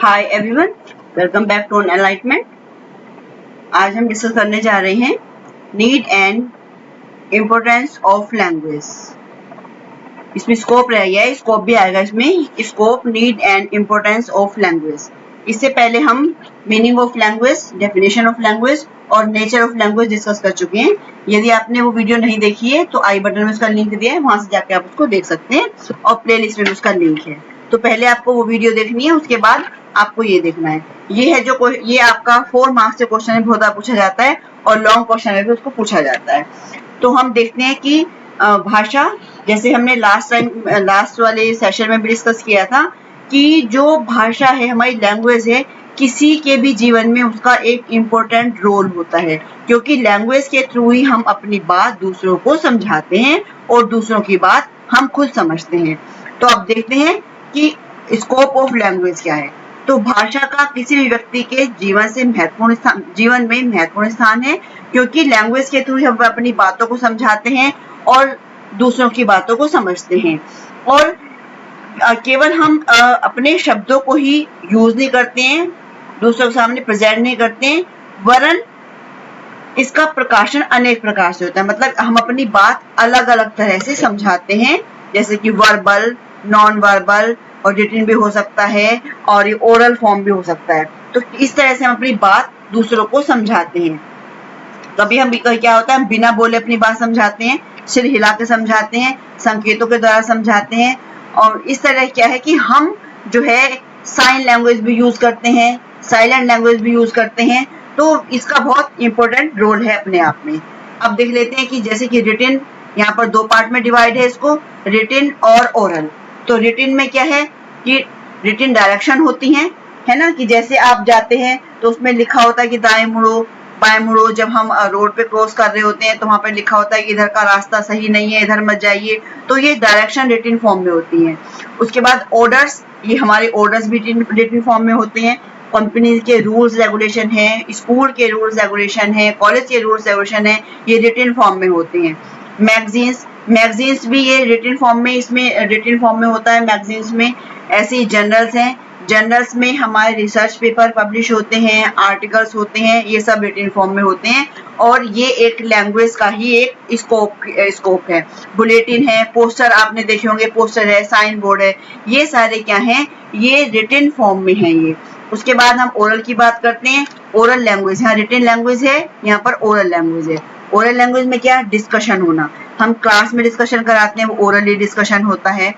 Hi everyone, welcome back to enlightenment. आज हम discuss करने जा रहे हैं need and importance of language. इसमें स्कोप रहेगा, स्कोप भी आएगा इसमें, scope, need and importance of language. इससे पहले हम meaning of language, definition of language और नेचर ऑफ लैंग्वेज डिस्कस कर चुके हैं। यदि आपने वो वीडियो नहीं देखी है तो आई बटन में उसका लिंक दिया है, वहां से जाके आप उसको देख सकते हैं और प्लेलिस्ट में उसका लिंक है। तो पहले आपको वो वीडियो देखनी है, उसके बाद आपको ये देखना है। ये है जो ये आपका 4 मार्क्स से क्वेश्चन में बहुत बार पूछा जाता है और लॉन्ग क्वेश्चन में भी उसको पूछा जाता है। तो हम देखते हैं कि भाषा, जैसे हमने लास्ट वाले सेशन में भी डिस्कस किया था कि जो भाषा है, हमारी लैंग्वेज है, किसी के भी जीवन में उसका एक इम्पोर्टेंट रोल होता है, क्योंकि लैंग्वेज के थ्रू ही हम अपनी बात दूसरों को समझाते हैं और दूसरों की बात हम खुद समझते हैं। तो अब देखते हैं कि स्कोप ऑफ लैंग्वेज क्या है। तो भाषा का किसी भी व्यक्ति के जीवन में महत्वपूर्ण स्थान है, क्योंकि लैंग्वेज के थ्रू हम अपनी बातों को समझाते हैं और दूसरों की बातों को समझते हैं। और केवल हम अपने शब्दों को ही यूज नहीं करते हैं, दूसरों के सामने प्रेजेंट नहीं करते हैं, वरन इसका प्रकाशन अनेक प्रकार से होता है। मतलब हम अपनी बात अलग अलग तरह से समझाते हैं, जैसे कि वर्बल, नॉन वर्बल और रिटन भी हो सकता है और ये ओरल फॉर्म भी हो सकता है। तो इस तरह से हम अपनी बात दूसरों को समझाते हैं। कभी हम क्या होता है, बिना बोले अपनी बात समझाते हैं, सिर हिला के समझाते हैं, संकेतों के द्वारा समझाते हैं। और इस तरह क्या है कि हम जो है साइन लैंग्वेज भी यूज करते हैं, साइलेंट लैंग्वेज भी यूज करते हैं। तो इसका बहुत इंपॉर्टेंट रोल है अपने आप में। अब देख लेते हैं कि जैसे कि रिटन, यहाँ पर 2 पार्ट में डिवाइड है इसको, रिटन और ओरल। तो रिटन में क्या है कि रिटन डायरेक्शन होती है ना, कि जैसे आप जाते हैं तो उसमें लिखा होता है कि दाएं मुड़ो, बाएं मुड़ो। जब हम रोड पे क्रॉस कर रहे होते हैं तो वहां पे लिखा होता है कि इधर का रास्ता सही नहीं है, इधर मत जाइए। तो ये डायरेक्शन रिटन फॉर्म में होती है। उसके बाद ऑर्डर्स, ये हमारे ऑर्डर्स भी रिटन फॉर्म में होते हैं। कंपनी के रूल्स रेगुलेशन है, स्कूल के रूल्स रेगुलेशन है, कॉलेज के रूल्स रेगुलेशन है, ये रिटन फॉर्म में होते हैं। मैगजीन्स भी ये रिटन फॉर्म में, इसमें रिटन फॉर्म में होता है मैगजीन्स में। ऐसे ही जर्नल्स हैं, जर्नल्स में हमारे रिसर्च पेपर पब्लिश होते हैं, आर्टिकल्स होते हैं, ये सब रिटन फॉर्म में होते हैं। और ये एक लैंग्वेज का ही एक स्कोप है। बुलेटिन है, पोस्टर आपने देखे होंगे, पोस्टर है, साइन बोर्ड है, ये सारे क्या हैं, ये रिटन फॉर्म में है ये। उसके बाद हम ओरल की बात करते हैं। ओरल लैंग्वेज, यहाँ रिटन लैंग्वेज है, यहाँ पर ओरल लैंग्वेज है। ओरल लैंग्वेज में क्या, डिस्कशन होना। हम क्लास में डिस्कशन कराते हैं, वो ओरली डिस्कशन होता है।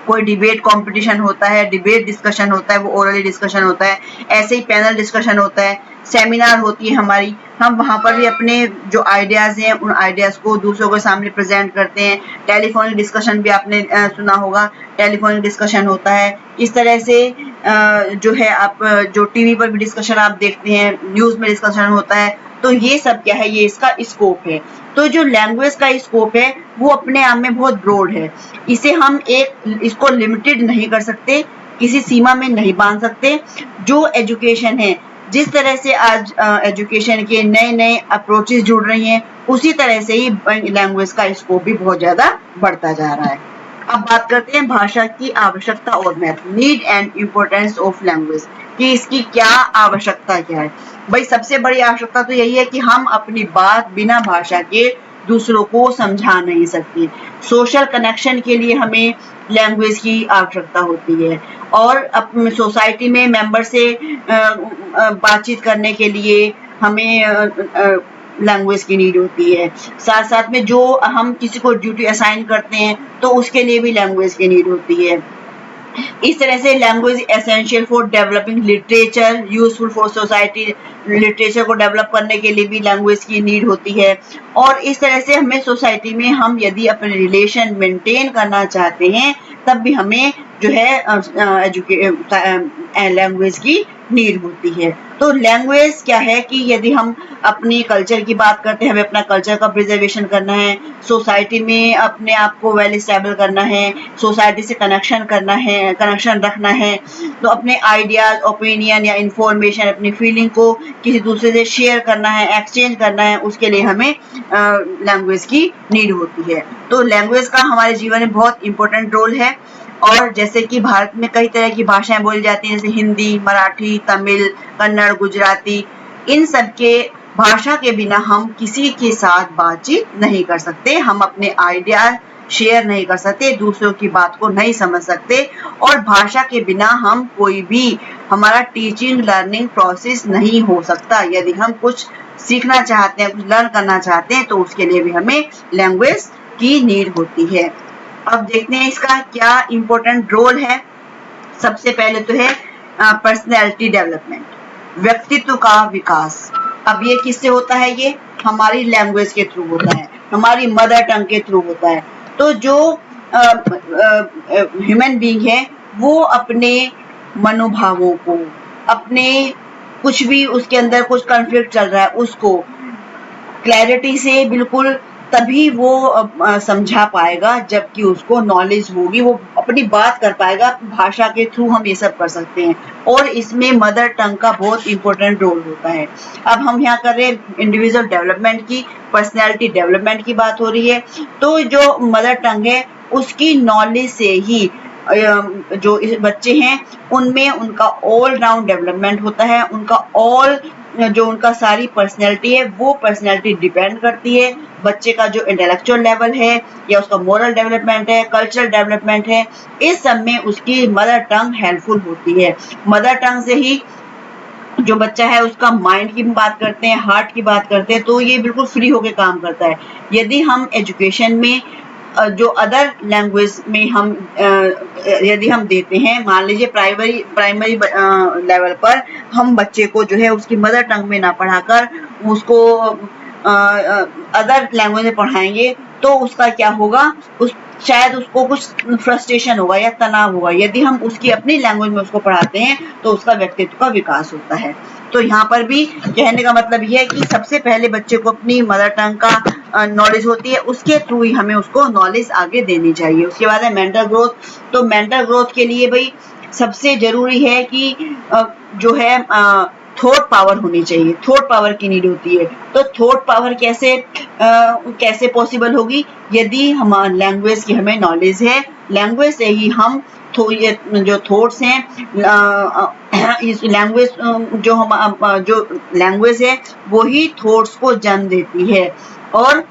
कोई डिबेट कंपटीशन होता है, डिबेट डिस्कशन होता है, वो ओरली डिस्कशन होता है। ऐसे ही पैनल डिस्कशन होता है, सेमिनार होती है हमारी, हम वहां पर भी अपने जो आइडियाज हैं उन आइडियाज को दूसरों के सामने प्रेजेंट करते हैं। टेलीफोनिक डिस्कशन भी आपने सुना होगा, टेलीफोनिक डिस्कशन होता है। इस तरह से जो है आप जो टीवी पर भी डिस्कशन आप देखते हैं, न्यूज में डिस्कशन होता है। तो ये सब क्या है, ये इसका स्कोप है। तो जो लैंग्वेज का स्कोप है वो अपने आप में बहुत ब्रॉड है। इसे हम इसको लिमिटेड नहीं कर सकते, किसी सीमा में नहीं बांध सकते। जो एजुकेशन है, जिस तरह से आज एजुकेशन के नए नए अप्रोचेस जुड़ रही हैं, उसी तरह से ही लैंग्वेज का स्कोप भी बहुत ज्यादा बढ़ता जा रहा है। अब बात करते हैं भाषा की आवश्यकता और महत्व, need and importance of language, कि इसकी क्या आवश्यकता क्या है। भाई सबसे बड़ी आवश्यकता तो यही है कि हम अपनी बात बिना भाषा के दूसरों को समझा नहीं सकते। सोशल कनेक्शन के लिए हमें लैंग्वेज की आवश्यकता होती है, और अपनी सोसाइटी में मेंबर से बातचीत करने के लिए हमें लैंग्वेज की नीड होती है। साथ साथ में जो हम किसी को ड्यूटी असाइन करते हैं तो उसके लिए भी लैंग्वेज की नीड होती है। इस तरह से language essential for developing literature, useful for society, literature को डेवलप करने के लिए भी लैंग्वेज की नीड होती है। और इस तरह से हमें सोसाइटी में हम यदि अपने रिलेशन मेंटेन करना चाहते हैं तब भी हमें जो है लैंग्वेज की नीड होती है। तो लैंग्वेज क्या है कि यदि हम अपनी कल्चर की बात करते हैं, हमें अपना कल्चर का प्रिजर्वेशन करना है, सोसाइटी में अपने आप को वेल स्टेबल करना है, सोसाइटी से कनेक्शन करना है, कनेक्शन रखना है, तो अपने आइडियाज, ओपिनियन या इंफॉर्मेशन, अपनी फीलिंग को किसी दूसरे से शेयर करना है, एक्सचेंज करना है, उसके लिए हमें लैंग्वेज की नीड होती है। तो लैंग्वेज का हमारे जीवन में बहुत इंपॉर्टेंट रोल है। और जैसे कि भारत में कई तरह की भाषाएं बोली जाती हैं, जैसे हिंदी, मराठी, तमिल, कन्नड़, गुजराती। इन सब के भाषा के बिना हम किसी के साथ बातचीत नहीं कर सकते, हम अपने आइडिया शेयर नहीं कर सकते, दूसरों की बात को नहीं समझ सकते, और भाषा के बिना हम कोई भी हमारा टीचिंग लर्निंग प्रोसेस नहीं हो सकता। यदि हम कुछ सीखना चाहते हैं, कुछ लर्न करना चाहते हैं, तो उसके लिए भी हमें लैंग्वेज की नीड होती है। अब देखते हैं इसका क्या इम्पोर्टेंट रोल है। सबसे पहले तो है पर्सनैलिटी डेवलपमेंट, व्यक्तित्व का विकास। अब ये किससे होता है? ये हमारी लैंग्वेज के थ्रू होता है, हमारी मदर टंग के थ्रू होता है। तो जो ह्यूमन बीइंग है वो अपने मनोभावों को, अपने कुछ भी उसके अंदर कुछ कॉन्फ्लिक्ट चल रहा है उसको क्लैरिटी से बिल्कुल तभी वो समझा पाएगा जबकि उसको नॉलेज होगी, वो अपनी बात कर पाएगा। भाषा के थ्रू हम ये सब कर सकते हैं और इसमें मदर टंग का बहुत इंपॉर्टेंट रोल होता है। अब हम यहाँ कर रहे हैं इंडिविजुअल डेवलपमेंट की, पर्सनैलिटी डेवलपमेंट की बात हो रही है। तो जो मदर टंग है उसकी नॉलेज से ही जो बच्चे हैं उनमें उनका ऑल राउंड डेवलपमेंट होता है, उनका ऑल जो उनका सारी पर्सनैलिटी है वो पर्सनैलिटी डिपेंड करती है। बच्चे का जो इंटेलेक्चुअल लेवल है या उसका मोरल डेवलपमेंट है, कल्चरल डेवलपमेंट है, इस सब में उसकी मदर टंग हेल्पफुल होती है। मदर टंग से ही जो बच्चा है उसका माइंड की बात करते हैं, हार्ट की बात करते हैं, तो ये बिल्कुल फ्री होके काम करता है। यदि हम एजुकेशन में जो अदर लैंग्वेज में हम यदि हम देते हैं, मान लीजिए प्राइमरी लेवल पर हम बच्चे को जो है उसकी मदर टंग में ना पढ़ाकर उसको अदर लैंग्वेज में पढ़ाएंगे तो उसका क्या होगा, शायद उसको कुछ फ्रस्ट्रेशन होगा या तनाव होगा। यदि हम उसकी अपनी लैंग्वेज में उसको पढ़ाते हैं तो उसका व्यक्तित्व का विकास होता है। तो यहाँ पर भी कहने का मतलब यह है कि सबसे पहले बच्चे को अपनी मदर टंग का नॉलेज होती है, उसके थ्रू ही हमें उसको नॉलेज आगे देनी चाहिए। उसके बाद है मेंटल ग्रोथ। तो मेंटल ग्रोथ के लिए भाई सबसे जरूरी है कि जो है थॉट पावर होनी चाहिए, थॉट पावर की नीड होती है। तो थॉट पावर कैसे पॉसिबल होगी? यदि हमारे लैंग्वेज की हमें नॉलेज है, लैंग्वेज से ही हम ये जो थॉट्स हैं, इस लैंग्वेज जो लैंग्वेज है वो ही थॉट्स को जन्म देती है। और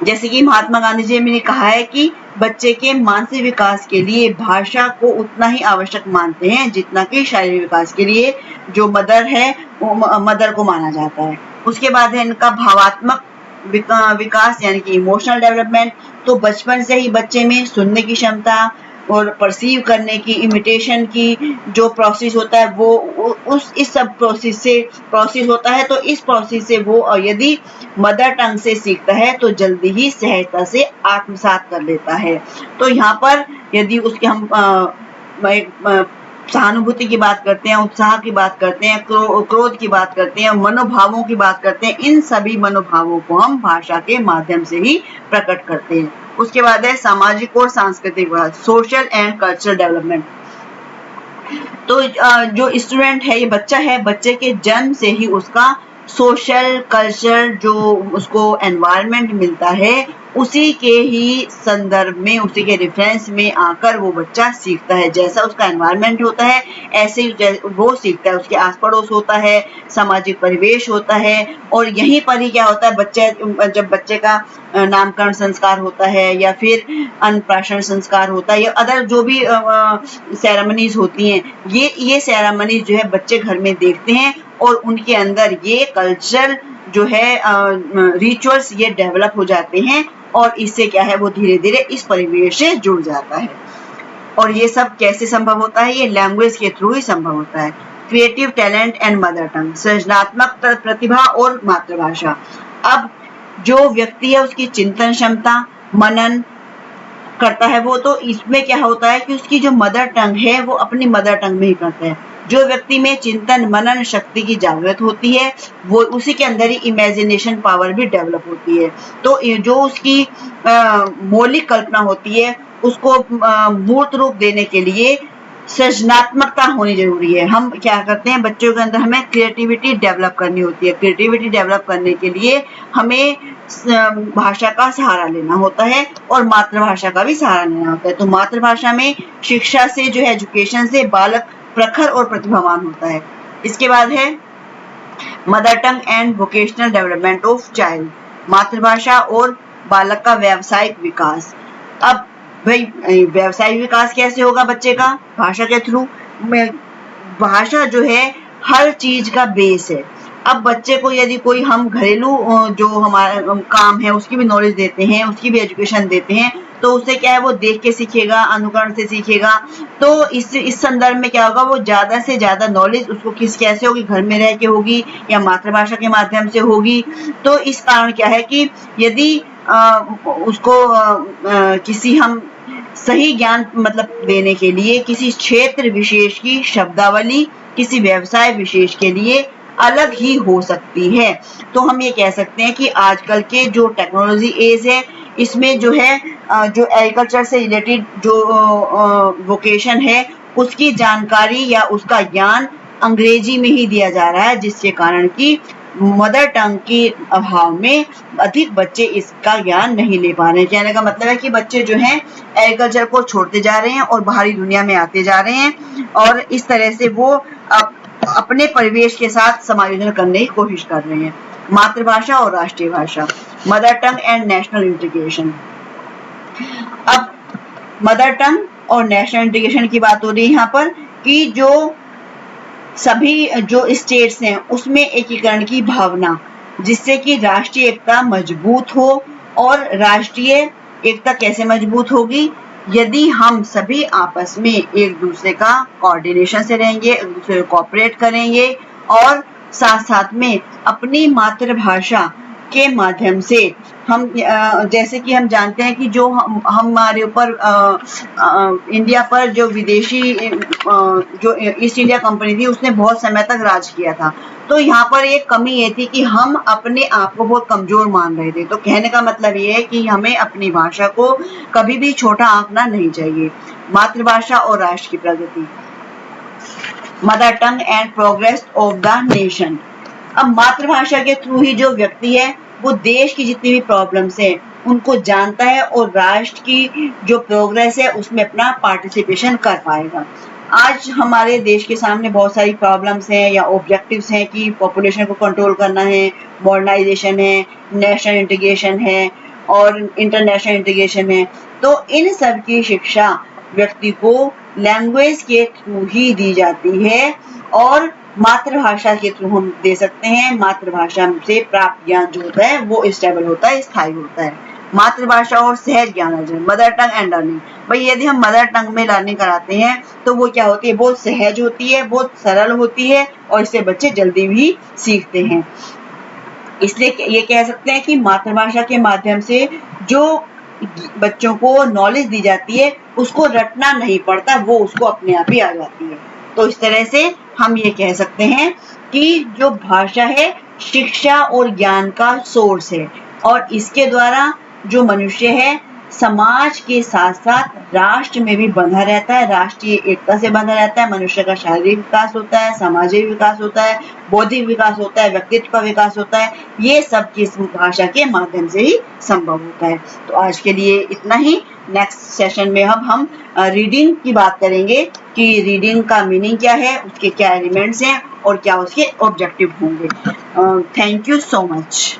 जैसे कि महात्मा गांधी जी ने कहा है कि बच्चे के मानसिक विकास के लिए भाषा को उतना ही आवश्यक मानते हैं जितना कि शारीरिक विकास के लिए जो मदर है वो मदर को माना जाता है। उसके बाद है इनका भावात्मक विकास यानी कि इमोशनल डेवलपमेंट। तो बचपन से ही बच्चे में सुनने की क्षमता और परसीव करने की, इमिटेशन की जो प्रोसेस होता है वो इस सब प्रोसेस होता है। तो इस प्रोसेस से वो यदि मदर टंग से सीखता है तो जल्दी ही सहजता से आत्मसात कर लेता है। तो यहाँ पर यदि उसके हम सहानुभूति की बात करते हैं, उत्साह की बात करते हैं, क्रोध की बात करते हैं, मनोभावों की बात करते हैं, इन सभी मनोभावों को हम भाषा के माध्यम से ही प्रकट करते हैं। उसके बाद है सामाजिक और सांस्कृतिक विकास, सोशल एंड कल्चरल डेवलपमेंट। तो जो स्टूडेंट है, ये बच्चा है, बच्चे के जन्म से ही उसका सोशल कल्चर जो उसको एनवायरनमेंट मिलता है उसी के ही संदर्भ में, उसी के रेफरेंस में आकर वो बच्चा सीखता है। जैसा उसका एनवायरनमेंट होता है ऐसे ही वो सीखता है। उसके आस पड़ोस होता है, सामाजिक परिवेश होता है, और यहीं पर ही क्या होता है, जब बच्चे का नामकरण संस्कार होता है या फिर अन्नप्राशन संस्कार होता है या अदर जो भी सेरेमनीज होती हैं, ये सेरेमनीज जो है बच्चे घर में देखते हैं और उनके अंदर ये कल्चर जो है रिचुअल्स ये डेवलप हो जाते हैं और इससे क्या है वो धीरे धीरे इस परिवेश से जुड़ जाता है। और ये सब कैसे संभव होता है? ये लैंग्वेज के थ्रू ही संभव होता है। Creative talent and mother tongue, सृजनात्मक प्रतिभा और मातृभाषा। अब जो व्यक्ति है उसकी चिंतन क्षमता, मनन करता है वो, तो इसमें क्या होता है कि उसकी जो मदर टंग है वो अपनी मदर टंग में ही करता है। जो व्यक्ति में चिंतन मनन शक्ति की जागृत होती है वो उसी के अंदर ही इमेजिनेशन पावर भी डेवलप होती है। तो जो उसकी मौलिक कल्पना होती है उसको मूर्त रूप देने के लिए सृजनात्मकता होनी जरूरी है। हम क्या करते हैं, बच्चों के अंदर हमें क्रिएटिविटी डेवलप करनी होती है। क्रिएटिविटी डेवलप करने के लिए हमें भाषा का सहारा लेना होता है और मातृभाषा का भी सहारा लेना होता है। तो मातृभाषा में शिक्षा से जो है, एजुकेशन से बालक प्रखर और प्रतिभावान होता है। इसके बाद है mother tongue and vocational development of child, मातृभाषा और बालक का व्यावसायिक विकास। अब भाई व्यावसायिक विकास कैसे होगा बच्चे का? भाषा के थ्रू। भाषा जो है हर चीज का बेस है। अब बच्चे को यदि कोई हम घरेलू जो हमारा काम है उसकी भी नॉलेज देते हैं, उसकी भी एजुकेशन देते हैं, तो उससे क्या है, वो देख के सीखेगा, अनुकरण से सीखेगा। तो इस संदर्भ में क्या होगा, वो ज्यादा से ज्यादा नॉलेज उसको कैसे होगी, घर में रह के होगी या मातृभाषा के माध्यम से होगी। तो इस कारण क्या है कि यदि उसको किसी हम सही ज्ञान मतलब देने के लिए किसी क्षेत्र विशेष की शब्दावली किसी व्यवसाय विशेष के लिए अलग ही हो सकती है। तो हम ये कह सकते हैं कि आजकल के जो टेक्नोलॉजी एज है, इसमें जो है जो एग्रीकल्चर से रिलेटेड जो वोकेशन है उसकी जानकारी या उसका ज्ञान अंग्रेजी में ही दिया जा रहा है, जिसके कारण कि मदर टंग के अभाव में अधिक बच्चे इसका ज्ञान नहीं ले पा रहे हैं। कहने का मतलब है कि बच्चे जो हैं एग्रीकल्चर को छोड़ते जा रहे हैं और बाहरी दुनिया में आते जा रहे हैं और इस तरह से वो अपने परिवेश के साथ समायोजन करने की कोशिश कर रहे हैं। मातृभाषा और राष्ट्रीय भाषा, mother tongue and national integration. अब मदर टंग और नेशनल इंटीग्रेशन की बात हो रही है यहाँ पर कि जो सभी जो स्टेट्स हैं उसमें एकीकरण की भावना, जिससे कि राष्ट्रीय एकता मजबूत हो। और राष्ट्रीय एकता कैसे मजबूत होगी? यदि हम सभी आपस में एक दूसरे का कोऑर्डिनेशन से रहेंगे, एक दूसरे को कोऑपरेट करेंगे और साथ साथ में अपनी मातृभाषा के माध्यम से हम जैसे कि हम जानते हैं कि जो हमारे ऊपर इंडिया पर जो विदेशी जो ईस्ट इंडिया कंपनी थी उसने बहुत समय तक राज किया था। तो यहाँ पर एक कमी ये थी कि हम अपने आप को बहुत कमजोर मान रहे थे। तो कहने का मतलब ये है कि हमें अपनी भाषा को कभी भी छोटा आंकना नहीं चाहिए। मातृभाषा और राष्ट्र की प्रगति, mother tongue and progress of the nation. अब मातृभाषा के थ्रू ही जो व्यक्ति है वो देश की जितनी भी प्रॉब्लम्स है उनको जानता है और राष्ट्र की जो प्रोग्रेस है उसमें अपना पार्टिसिपेशन कर पाएगा। आज हमारे देश के सामने बहुत सारी प्रॉब्लम्स हैं या ऑब्जेक्टिव्स हैं कि पॉपुलेशन को कंट्रोल करना है, मॉडर्नाइजेशन है, नेशनल इंटीग्रेशन है और इंटरनेशनल इंटीग्रेशन है। तो इन सब की शिक्षा व्यक्ति को लैंग्वेज के थ्रू ही दी जाती है और मातृभाषा के थ्रू हम दे सकते हैं। मातृभाषा से प्राप्त ज्ञान जो होता है वो स्टेबल होता है, स्थायी होता है। मातृभाषा और सहज ज्ञान अर्जन, मदर टंग एंड लर्निंग। भाई यदि हम मदर टंग में लर्निंग कराते हैं तो वो क्या होती है, बहुत सहज होती है, बहुत सरल होती है और इससे बच्चे जल्दी भी सीखते हैं। इसलिए ये कह सकते हैं कि मातृभाषा के माध्यम से जो बच्चों को नॉलेज दी जाती है उसको रटना नहीं पड़ता, वो उसको अपने आप ही आ जाती है। तो इस तरह से हम ये कह सकते हैं कि जो भाषा है शिक्षा और ज्ञान का सोर्स है और इसके द्वारा जो मनुष्य है समाज के साथ साथ राष्ट्र में भी बंधा रहता है, राष्ट्रीय एकता से बंधा रहता है। मनुष्य का शारीरिक विकास होता है, सामाजिक विकास होता है, बौद्धिक विकास होता है, व्यक्तित्व का विकास होता है। ये सब किस भाषा के माध्यम से ही संभव होता है। तो आज के लिए इतना ही। नेक्स्ट सेशन में अब हम रीडिंग की बात करेंगे कि रीडिंग का मीनिंग क्या है, उसके क्या एलिमेंट्स हैं और क्या उसके ऑब्जेक्टिव होंगे। Thank you so much.